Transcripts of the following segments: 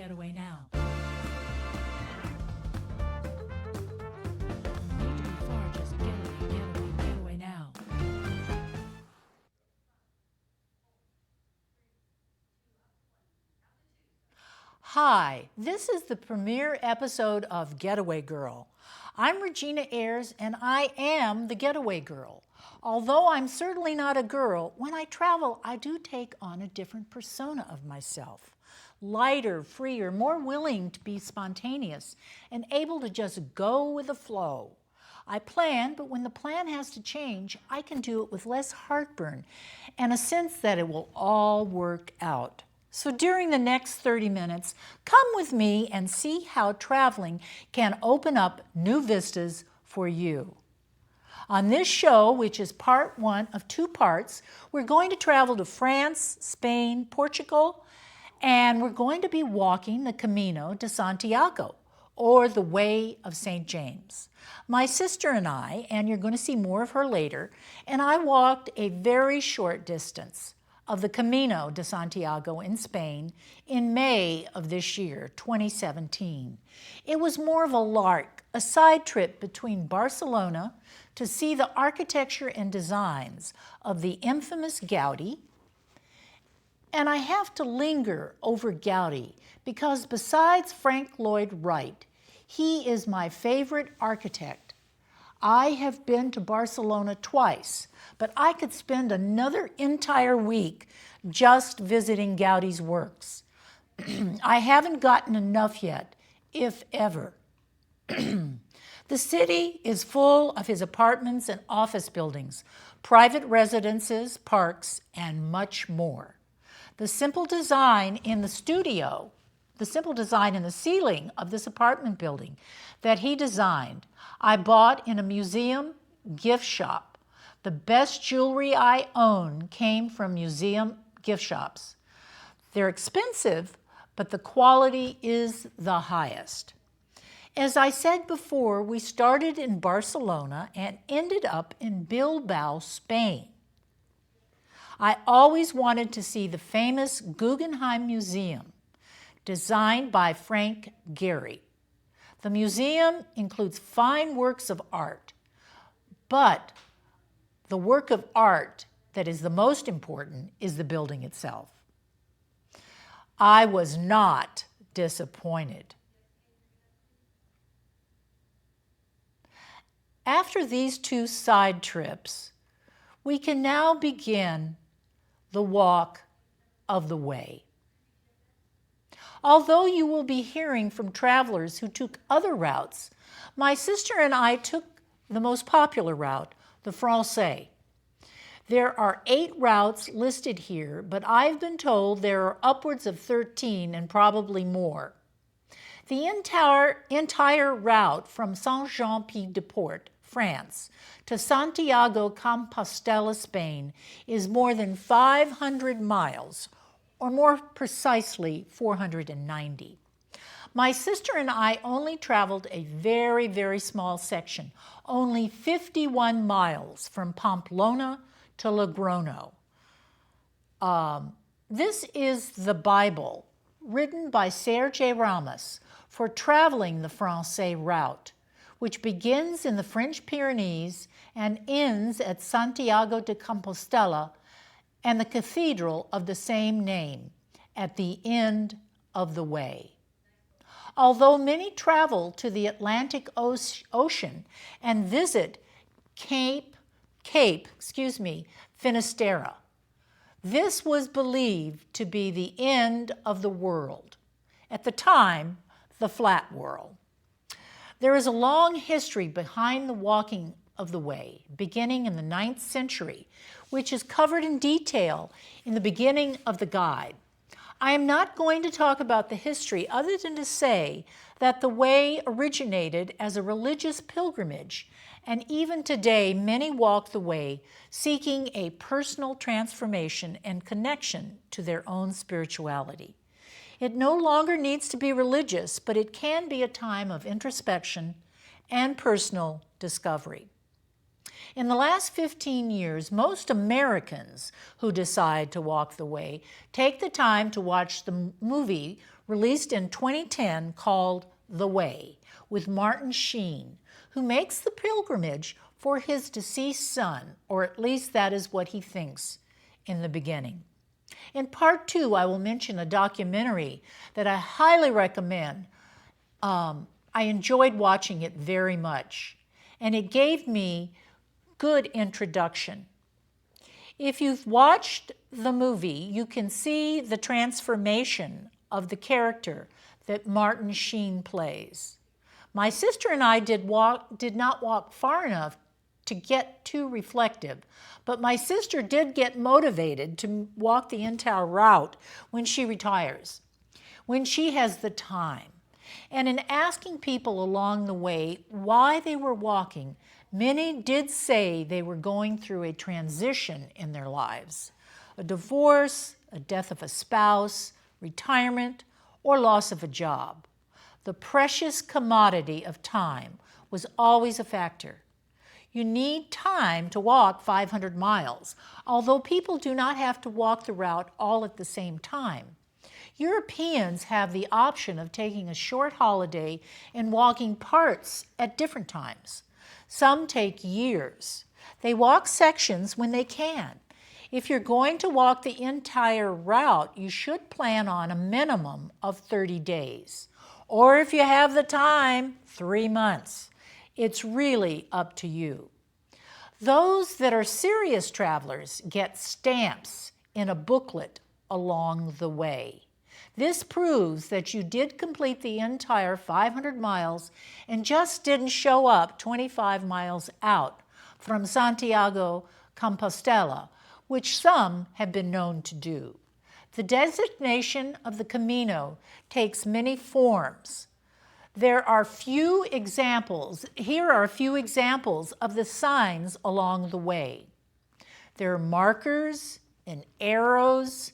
Getaway now. No need to be far, just getaway now. Hi, this is the premiere episode of Getaway Girl. I'm Regina Ayars, and I am the Getaway Girl. Although I'm certainly not a girl, when I travel, I do take on a different persona of myself. Lighter, freer, more willing to be spontaneous, and able to just go with the flow. I plan, but when the plan has to change, I can do it with less heartburn and a sense that it will all work out. So during the next 30 minutes, come with me and see how traveling can open up new vistas for you. On this show, which is part one of two parts, we're going to travel to France, Spain, Portugal, and we're going to be walking the Camino de Santiago, or the Way of St. James. My sister and I, and you're going to see more of her later, and I walked a very short distance of the Camino de Santiago in Spain in May of this year, 2017. It was more of a lark, a side trip between Barcelona to see the architecture and designs of the infamous Gaudi. And I have to linger over Gaudi because besides Frank Lloyd Wright, he is my favorite architect. I have been to Barcelona twice, but I could spend another entire week just visiting Gaudi's works. I haven't gotten enough yet, if ever. The city is full of his apartments and office buildings, private residences, parks, and much more. The simple design in the studio, the simple design in the ceiling of this apartment building that he designed, I bought in a museum gift shop. The best jewelry I own came from museum gift shops. They're expensive, but the quality is the highest. As I said before, we started in Barcelona and ended up in Bilbao, Spain. I always wanted to see the famous Guggenheim Museum, designed by Frank Gehry. The museum includes fine works of art, but the work of art that is the most important is the building itself. I was not disappointed. After these two side trips, we can now begin the walk of the way. Although you will be hearing from travelers who took other routes, my sister and I took the most popular route, the Francais. There are 8 routes listed here, but I've been told there are upwards of 13 and probably more. The entire route from Saint-Jean-Pied-de-Port, France, to Santiago Compostela, Spain, is more than 500 miles, or more precisely 490. My sister and I only traveled a very, very small section, only 51 miles from Pamplona to Logroño. This is the Bible written by Serge Ramos for traveling the Francais route, which begins in the French Pyrenees and ends at Santiago de Compostela and the cathedral of the same name at the end of the way. Although many travel to the Atlantic Ocean and visit Cape Finisterre, this was believed to be the end of the world. At the time, the flat world. There is a long history behind the walking of the way, beginning in the 9th century, which is covered in detail in the beginning of the guide. I am not going to talk about the history other than to say that the way originated as a religious pilgrimage, and even today many walk the way seeking a personal transformation and connection to their own spirituality. It no longer needs to be religious, but it can be a time of introspection and personal discovery. In the last 15 years, most Americans who decide to walk the way take the time to watch the movie released in 2010 called The Way, with Martin Sheen, who makes the pilgrimage for his deceased son, or at least that is what he thinks in the beginning. In part 2, I will mention a documentary that I highly recommend. I enjoyed watching it very much, and it gave me good introduction. If you've watched the movie, you can see the transformation of the character that Martin Sheen plays. My sister and I did not walk far enough to get too reflective, but my sister did get motivated to walk the entire route when she retires, when she has the time. And in asking people along the way why they were walking, many did say they were going through a transition in their lives, a divorce, a death of a spouse, retirement, or loss of a job. The precious commodity of time was always a factor. You need time to walk 500 miles, although people do not have to walk the route all at the same time. Europeans have the option of taking a short holiday and walking parts at different times. Some take years. They walk sections when they can. If you're going to walk the entire route, you should plan on a minimum of 30 days. Or if you have the time, 3 months. It's really up to you. Those that are serious travelers get stamps in a booklet along the way. This proves that you did complete the entire 500 miles and just didn't show up 25 miles out from Santiago, Compostela, which some have been known to do. The designation of the Camino takes many forms. Here are a few examples of the signs along the way. There are markers and arrows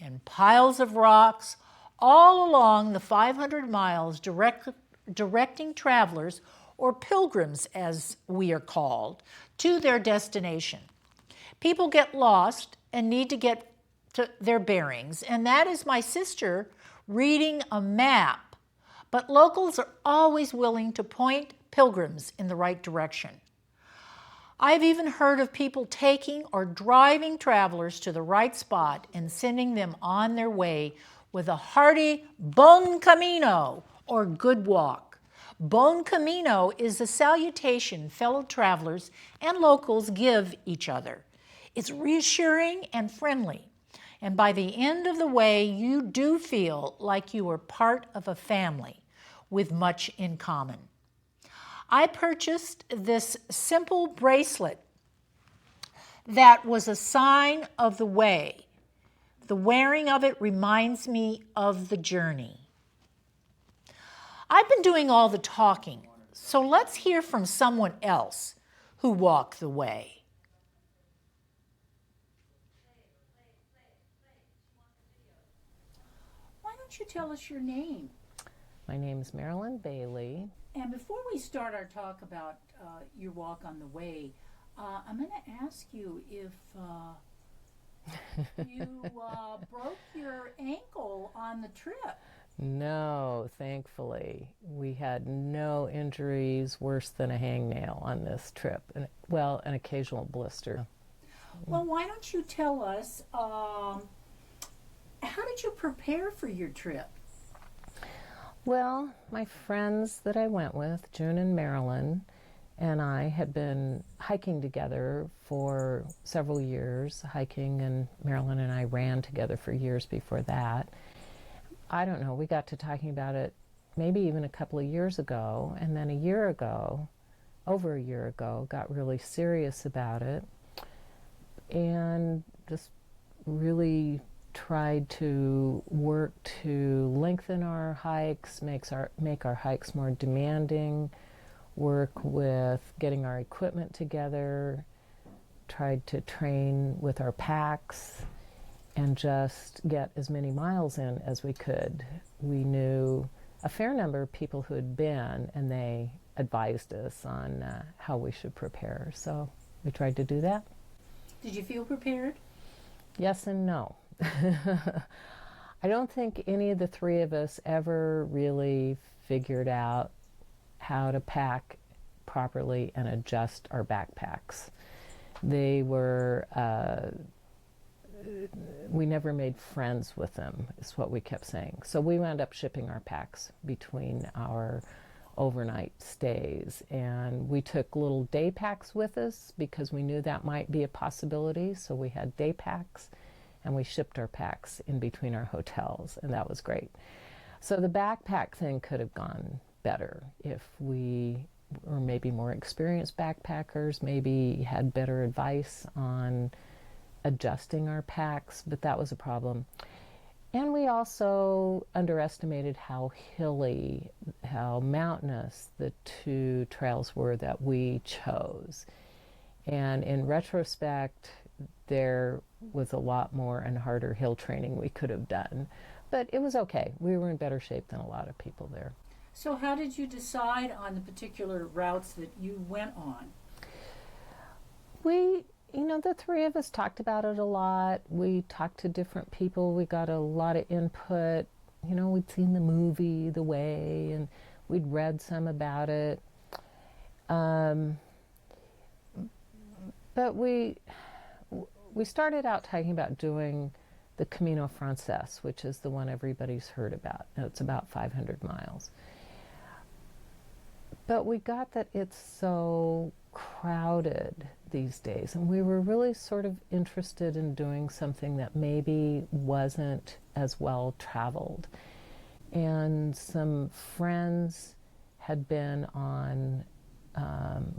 and piles of rocks all along the 500 miles directing travelers, or pilgrims as we are called, to their destination. People get lost and need to get to their bearings, and that is my sister reading a map, but locals are always willing to point pilgrims in the right direction. I've even heard of people taking or driving travelers to the right spot and sending them on their way with a hearty Bon Camino, or good walk. Bon Camino is a salutation fellow travelers and locals give each other. It's reassuring and friendly, and by the end of the way, you do feel like you are part of a family with much in common. I purchased this simple bracelet that was a sign of the way. The wearing of it reminds me of the journey. I've been doing all the talking, so let's hear from someone else who walked the way. Why don't you tell us your name? My name is Marilyn Bailey. And before we start our talk about your walk on the way, I'm going to ask you if you broke your ankle on the trip. No, thankfully. We had no injuries worse than a hangnail on this trip. And, well, an occasional blister. Well, why don't you tell us, how did you prepare for your trip? Well, my friends that I went with, June and Marilyn, and I had been hiking together for several years, and Marilyn and I ran together for years before that. I don't know, we got to talking about it maybe even a couple of years ago, and then over a year ago, got really serious about it, and just really tried to work to lengthen our hikes, make our hikes more demanding, work with getting our equipment together, tried to train with our packs, and just get as many miles in as we could. We knew a fair number of people who had been, and they advised us on how we should prepare. So we tried to do that. Did you feel prepared? Yes and no. I don't think any of the three of us ever really figured out how to pack properly and adjust our backpacks. They were, we never made friends with them, is what we kept saying. So we wound up shipping our packs between our overnight stays, and we took little day packs with us because we knew that might be a possibility. So we had day packs, and we shipped our packs in between our hotels, and that was great. So the backpack thing could have gone better if we were maybe more experienced backpackers, maybe had better advice on adjusting our packs, but that was a problem. And we also underestimated how hilly, how mountainous the two trails were that we chose. And in retrospect, there was a lot more and harder hill training we could have done. But it was okay. We were in better shape than a lot of people there. So how did you decide on the particular routes that you went on? We, the three of us talked about it a lot. We talked to different people. We got a lot of input. We'd seen the movie, The Way, and we'd read some about it. But we started out talking about doing the Camino Frances, which is the one everybody's heard about. It's about 500 miles. But we got that it's so crowded these days, and we were really sort of interested in doing something that maybe wasn't as well traveled. And some friends had been on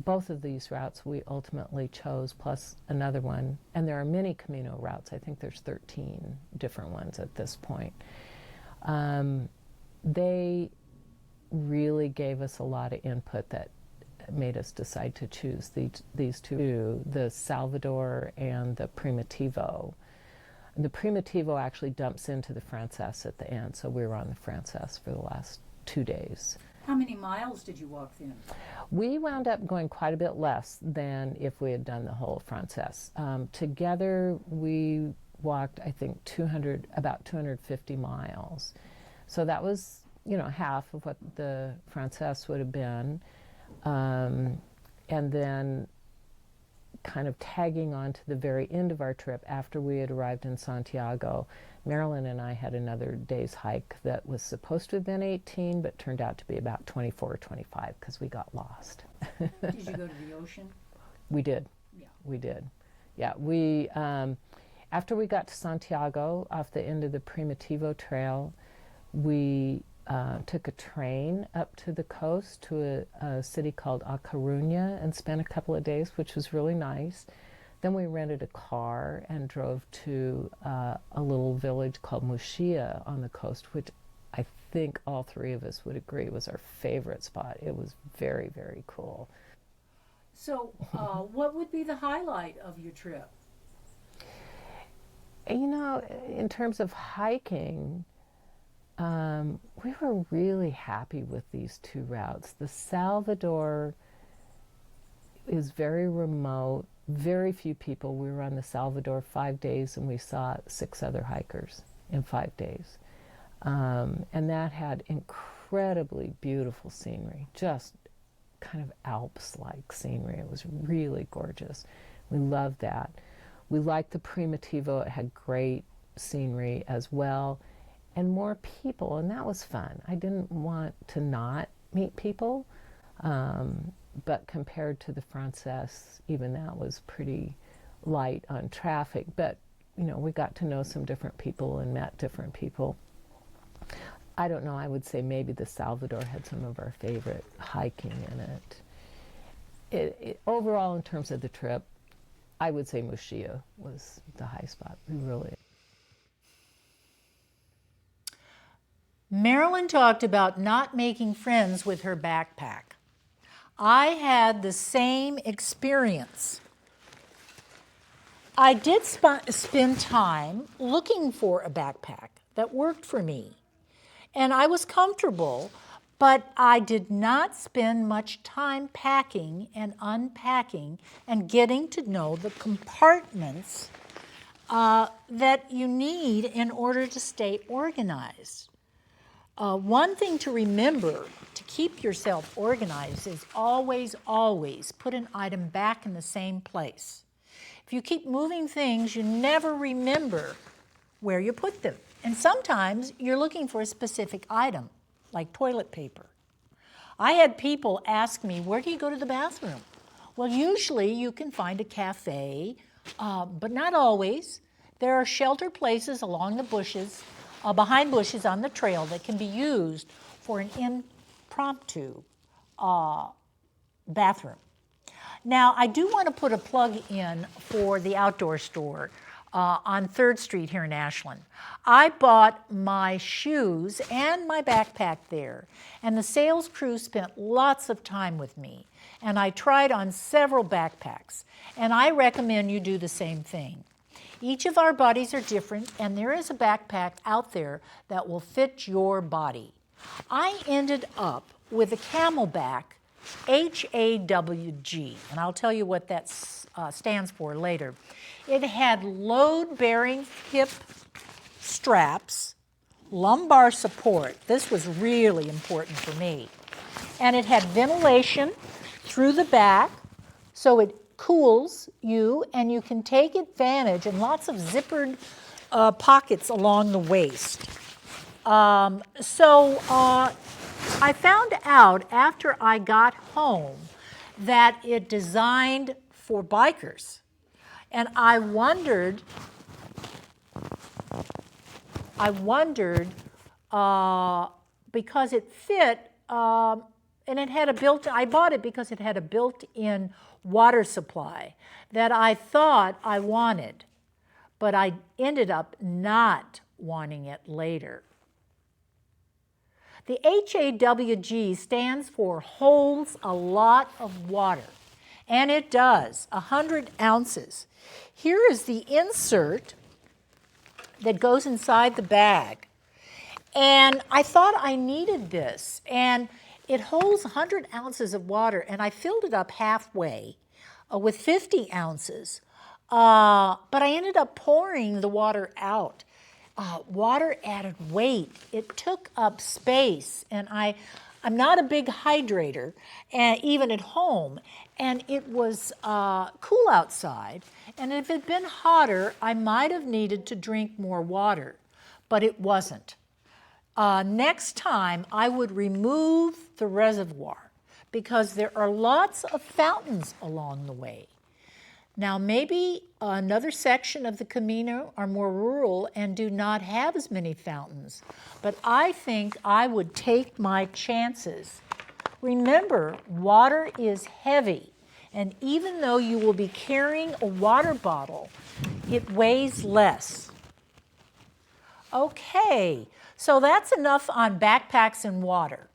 both of these routes we ultimately chose, plus another one. And there are many Camino routes. I think there's 13 different ones at this point. They really gave us a lot of input that made us decide to choose these two, the Salvador and the Primitivo. The Primitivo actually dumps into the Frances at the end, so we were on the Frances for the last 2 days. How many miles did you walk then? We wound up going quite a bit less than if we had done the whole Frances. Together we walked, I think, about 250 miles. So that was, half of what the Frances would have been. And then kind of tagging on to the very end of our trip, after we had arrived in Santiago, Marilyn and I had another day's hike that was supposed to have been 18, but turned out to be about 24 or 25 because we got lost. Did you go to the ocean? We did. Yeah. We did. Yeah, we, after we got to Santiago, off the end of the Primitivo Trail, we took a train up to the coast to a city called A Coruña and spent a couple of days, which was really nice. Then we rented a car and drove to a little village called Muxía on the coast, which I think all three of us would agree was our favorite spot. It was very, very cool. So what would be the highlight of your trip? In terms of hiking, we were really happy with these two routes. The Salvador is very remote, very few people. We were on the Salvador 5 days and we saw 6 other hikers in 5 days. And that had incredibly beautiful scenery, just kind of Alps-like scenery. It was really gorgeous. We loved that. We liked the Primitivo. It had great scenery as well. And more people, and that was fun. I didn't want to not meet people, but compared to the Frances, even that was pretty light on traffic. But, we got to know some different people and met different people. I don't know, I would say maybe the Salvador had some of our favorite hiking in it. Overall, in terms of the trip, I would say Muxía was the high spot, really. Marilyn talked about not making friends with her backpack. I had the same experience. I did spend time looking for a backpack that worked for me, and I was comfortable, but I did not spend much time packing and unpacking and getting to know the compartments that you need in order to stay organized. One thing to remember to keep yourself organized is always, always put an item back in the same place. If you keep moving things, you never remember where you put them. And sometimes you're looking for a specific item, like toilet paper. I had people ask me, where do you go to the bathroom? Well, usually you can find a cafe, but not always. There are sheltered places along the bushes, behind bushes on the trail that can be used for an impromptu bathroom. Now, I do want to put a plug in for the outdoor store on 3rd Street here in Ashland. I bought my shoes and my backpack there, and the sales crew spent lots of time with me, and I tried on several backpacks, and I recommend you do the same thing. Each of our bodies are different, and there is a backpack out there that will fit your body. I ended up with a Camelback HAWG, and I'll tell you what that stands for later. It had load-bearing hip straps, lumbar support. This was really important for me. And it had ventilation through the back, so it cools you, and you can take advantage, and lots of zippered pockets along the waist. I found out after I got home that it designed for bikers. And I wondered because it fit, and it had I bought it because it had a built-in water supply that I thought I wanted, but I ended up not wanting it later. The HAWG stands for holds a lot of water, and it does, 100 ounces. Here is the insert that goes inside the bag, and I thought I needed this, and it holds 100 ounces of water, and I filled it up halfway with 50 ounces, but I ended up pouring the water out. Water added weight. It took up space, and I'm not a big hydrator, even at home, and it was cool outside, and if it had been hotter, I might have needed to drink more water, but it wasn't. Next time, I would remove the reservoir because there are lots of fountains along the way. Now, maybe another section of the Camino are more rural and do not have as many fountains, but I think I would take my chances. Remember, water is heavy, and even though you will be carrying a water bottle, it weighs less. Okay, so that's enough on backpacks and water.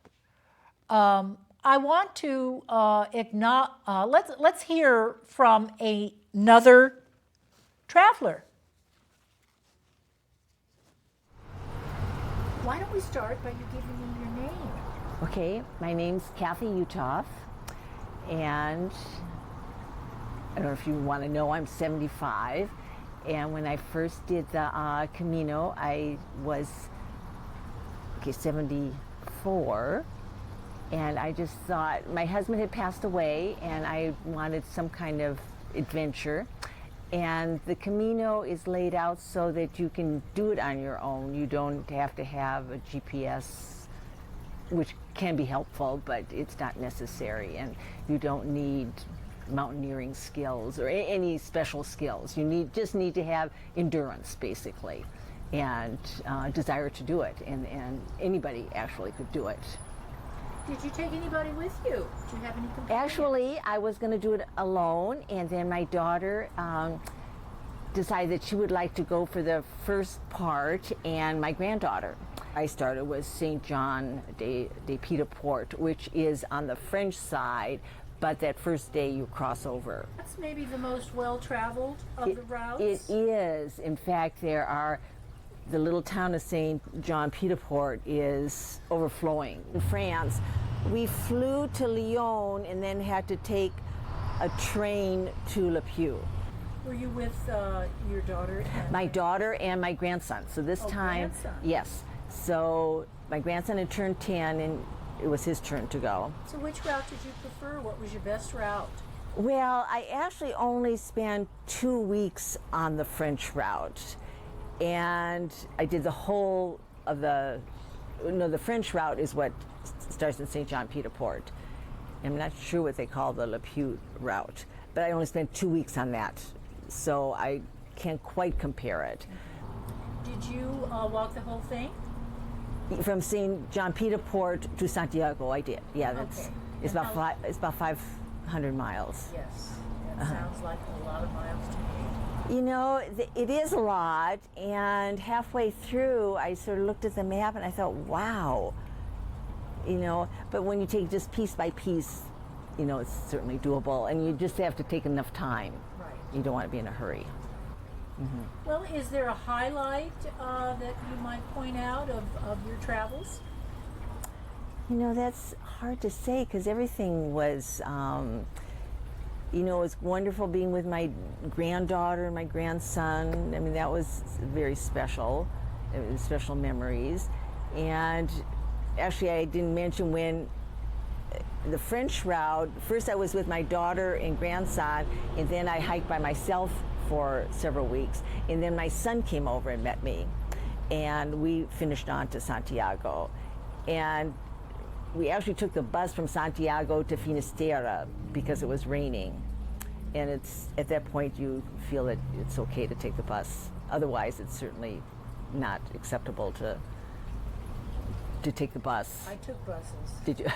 I want to let's hear from another traveler. Why don't we start by you giving me your name? Okay, my name's Kathy Utoff, and I don't know if you want to know, I'm 75, and when I first did the Camino, I was 74. And I just thought, my husband had passed away and I wanted some kind of adventure. And the Camino is laid out so that you can do it on your own. You don't have to have a GPS, which can be helpful, but it's not necessary. And you don't need mountaineering skills or any special skills. You just need to have endurance, basically, and desire to do it. And anybody actually could do it. Did you take anybody with you? Do you have any companions? Actually, I was going to do it alone, and then my daughter decided that she would like to go for the first part, and my granddaughter. I started with St. John de Piedport, which is on the French side, but that first day you cross over. That's maybe the most well-traveled of the routes. It is. In fact, the little town of St. John Piedport is overflowing. In France, we flew to Lyon and then had to take a train to Le Puy. Were you with your daughter? My daughter and my grandson. So this time, grandson. yes. So my grandson had turned 10 and it was his turn to go. So which route did you prefer? What was your best route? Well, I actually only spent 2 weeks on the French route. And I did the whole of the French route is what starts in St. John Pied de Port. I'm not sure what they call the Le Puy route, but I only spent 2 weeks on that. So I can't quite compare it. Did you walk the whole thing? From St. John Pied de Port to Santiago, I did. Yeah, Okay. it's about 500 miles. Yes. That sounds like a lot of miles to me. You know, it is a lot, and halfway through, I sort of looked at the map and I thought, wow. You know, but when you take just piece by piece, you know, it's certainly doable, and you just have to take enough time. Right. You don't want to be in a hurry. Well, is there a highlight that you might point out of your travels? You know, that's hard to say because everything was, you know, it was wonderful being with my granddaughter and my grandson. I mean, that was very special, special memories. And actually, I didn't mention when the French route, first I was with my daughter and grandson, and then I hiked by myself for several weeks. And then my son came over and met me, and we finished on to Santiago. And we actually took the bus from Santiago to Finisterre because it was raining. And it's at that point you feel that it's okay to take the bus. Otherwise, it's certainly not acceptable to take the bus. I took buses. Did you?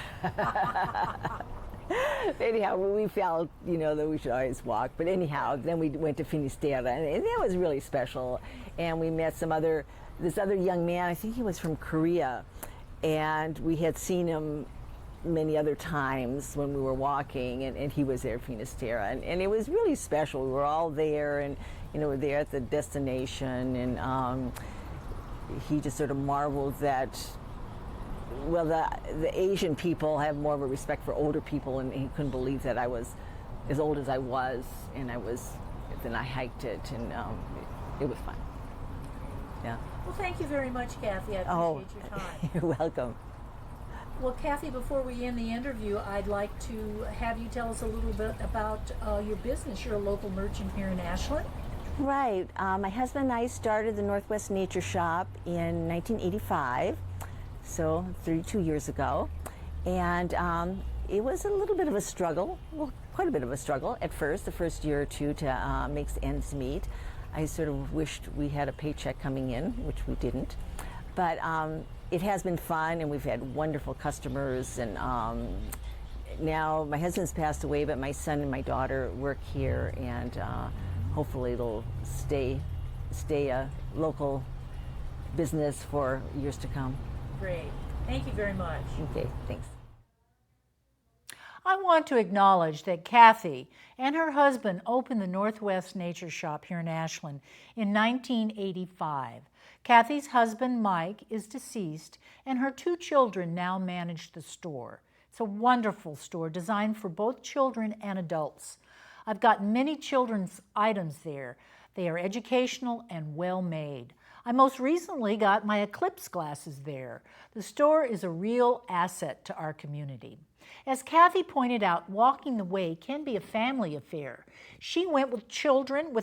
Anyhow, we felt, you know, that we should always walk. But anyhow, then we went to Finisterre, and that was really special. And we met this other young man, I think he was from Korea, and we had seen him many other times when we were walking, and he was there at Finisterre. And it was really special. We were all there, and, you know, we're there at the destination, and he just sort of marveled that, well, the Asian people have more of a respect for older people, and he couldn't believe that I was as old as I was, and then I hiked it, and it was fun. Yeah. Well, thank you very much, Kathy. I appreciate your time. You're welcome. Well, Kathy, before we end the interview, I'd like to have you tell us a little bit about your business. You're a local merchant here in Ashland. Right. My husband and I started the Northwest Nature Shop in 1985. So 32 years ago, and it was a little bit of a struggle, well, quite a bit of a struggle at first, the first year or two to make ends meet. I sort of wished we had a paycheck coming in, which we didn't, but it has been fun, and we've had wonderful customers, and now my husband's passed away, but my son and my daughter work here, and hopefully it'll stay a local business for years to come. Great. Thank you very much. Okay, thanks. I want to acknowledge that Kathy and her husband opened the Northwest Nature Shop here in Ashland in 1985. Kathy's husband, Mike, is deceased, and her 2 children now manage the store. It's a wonderful store designed for both children and adults. I've got many children's items there. They are educational and well made. I most recently got my Eclipse glasses there. The store is a real asset to our community. As Kathy pointed out, walking the way can be a family affair. She went with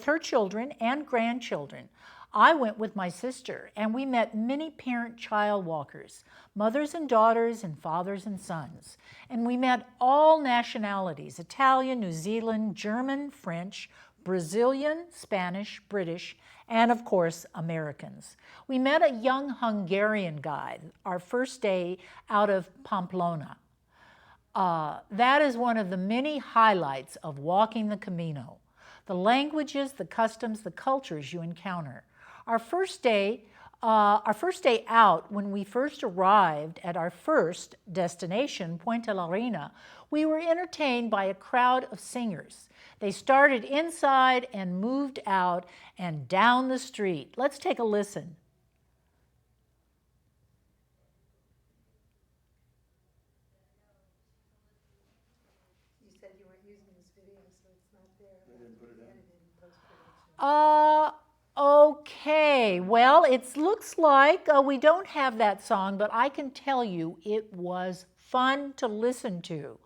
her children and grandchildren. I went with my sister, and we met many parent-child walkers, mothers and daughters and fathers and sons. And we met all nationalities: Italian, New Zealand, German, French, Brazilian, Spanish, British, and of course, Americans. We met a young Hungarian guy our first day out of Pamplona. That is one of the many highlights of walking the Camino: the languages, the customs, the cultures you encounter. Our first day out, when we first arrived at our first destination, Puente la Reina, we were entertained by a crowd of singers. They started inside and moved out and down the street. Let's take a listen. You said you weren't using this video, so it's not there. They didn't put it in? Okay. Well, it looks like we don't have that song, but I can tell you it was fun to listen to.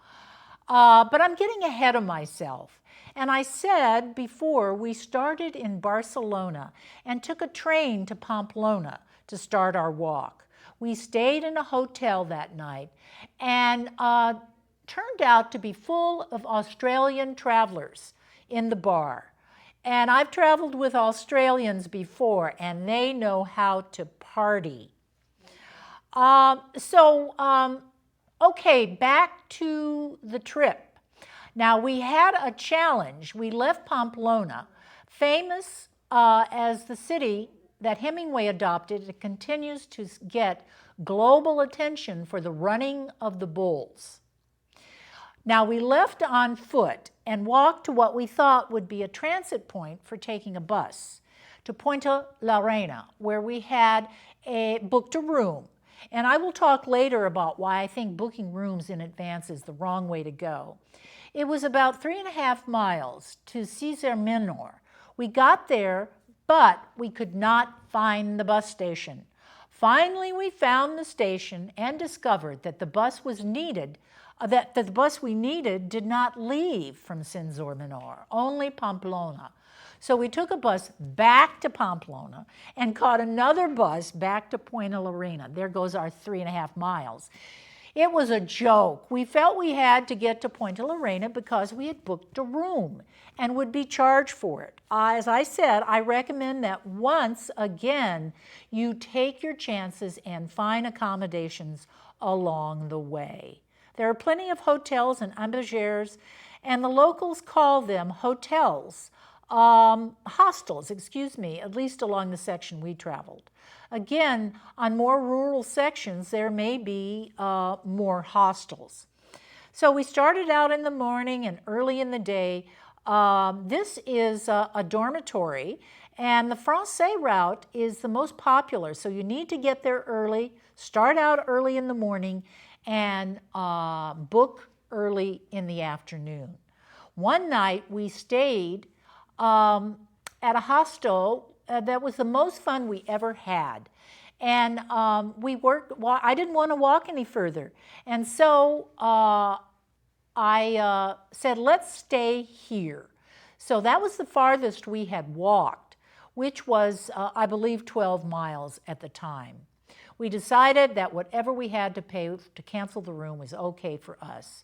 But I'm getting ahead of myself. And I said before, we started in Barcelona and took a train to Pamplona to start our walk. We stayed in a hotel that night and turned out to be full of Australian travelers in the bar. And I've traveled with Australians before, and they know how to party. Okay, back to the trip. Now, we had a challenge. We left Pamplona, famous as the city that Hemingway adopted. It continues to get global attention for the running of the bulls. Now, we left on foot and walked to what we thought would be a transit point for taking a bus to Punta la Reina, where we had booked a room. And I will talk later about why I think booking rooms in advance is the wrong way to go. It was about 3.5 miles to Cesar Menor. We got there, but we could not find the bus station. Finally, we found the station and discovered that the bus was needed, that the bus we needed did not leave from Cesar Menor, only Pamplona. So we took a bus back to Pamplona and caught another bus back to Punta la Reina. There goes our 3.5 miles. It was a joke. We felt we had to get to Punta la Reina because we had booked a room and would be charged for it. As I said, I recommend that once again you take your chances and find accommodations along the way. There are plenty of hotels and auberges, and the locals call them hostels, at least along the section we traveled. Again, on more rural sections, there may be more hostels. So we started out in the morning and early in the day. This is a dormitory, and the Francais route is the most popular, so you need to get there early, start out early in the morning, and book early in the afternoon. One night we stayed at a hostel that was the most fun we ever had. And I didn't want to walk any further. And so I said, let's stay here. So that was the farthest we had walked, which was, I believe, 12 miles at the time. We decided that whatever we had to pay to cancel the room was okay for us.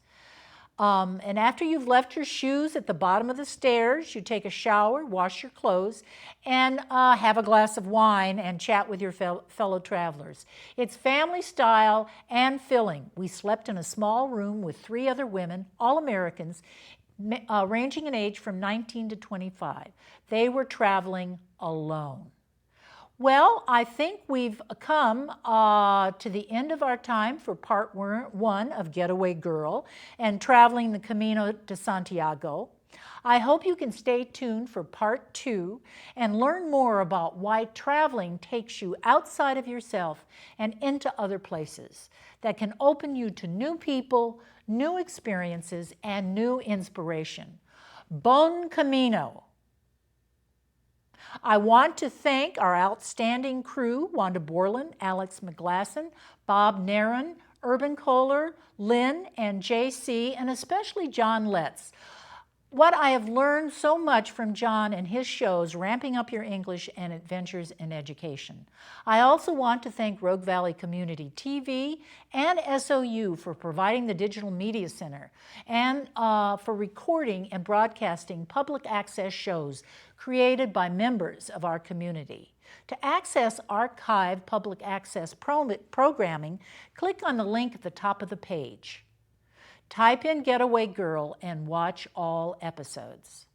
And after you've left your shoes at the bottom of the stairs, you take a shower, wash your clothes, and have a glass of wine and chat with your fellow travelers. It's family style and filling. We slept in a small room with 3 other women, all Americans, ranging in age from 19 to 25. They were traveling alone. Well, I think we've come to the end of our time for part 1 of Getaway Girl and traveling the Camino to Santiago. I hope you can stay tuned for part 2 and learn more about why traveling takes you outside of yourself and into other places that can open you to new people, new experiences, and new inspiration. Bon Camino! I want to thank our outstanding crew, Wanda Borland, Alex McGlasson, Bob Naron, Urban Kohler, Lynn, and JC, and especially John Letts. What I have learned so much from John and his shows, Ramping Up Your English and Adventures in Education. I also want to thank Rogue Valley Community TV and SOU for providing the Digital Media Center and for recording and broadcasting public access shows created by members of our community. To access archived public access programming, click on the link at the top of the page. Type in Getaway Girl and watch all episodes.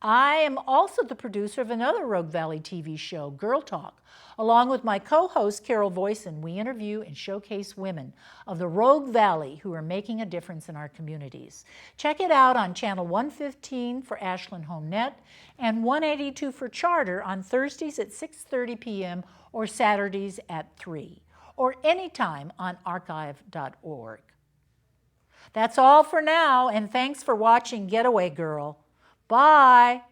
I am also the producer of another Rogue Valley TV show, Girl Talk. Along with my co-host, Carol Voisin, we interview and showcase women of the Rogue Valley who are making a difference in our communities. Check it out on channel 115 for Ashland Home Net and 182 for Charter on Thursdays at 6:30 p.m. or Saturdays at 3. or anytime on archive.org. That's all for now, and thanks for watching Getaway Girl. Bye.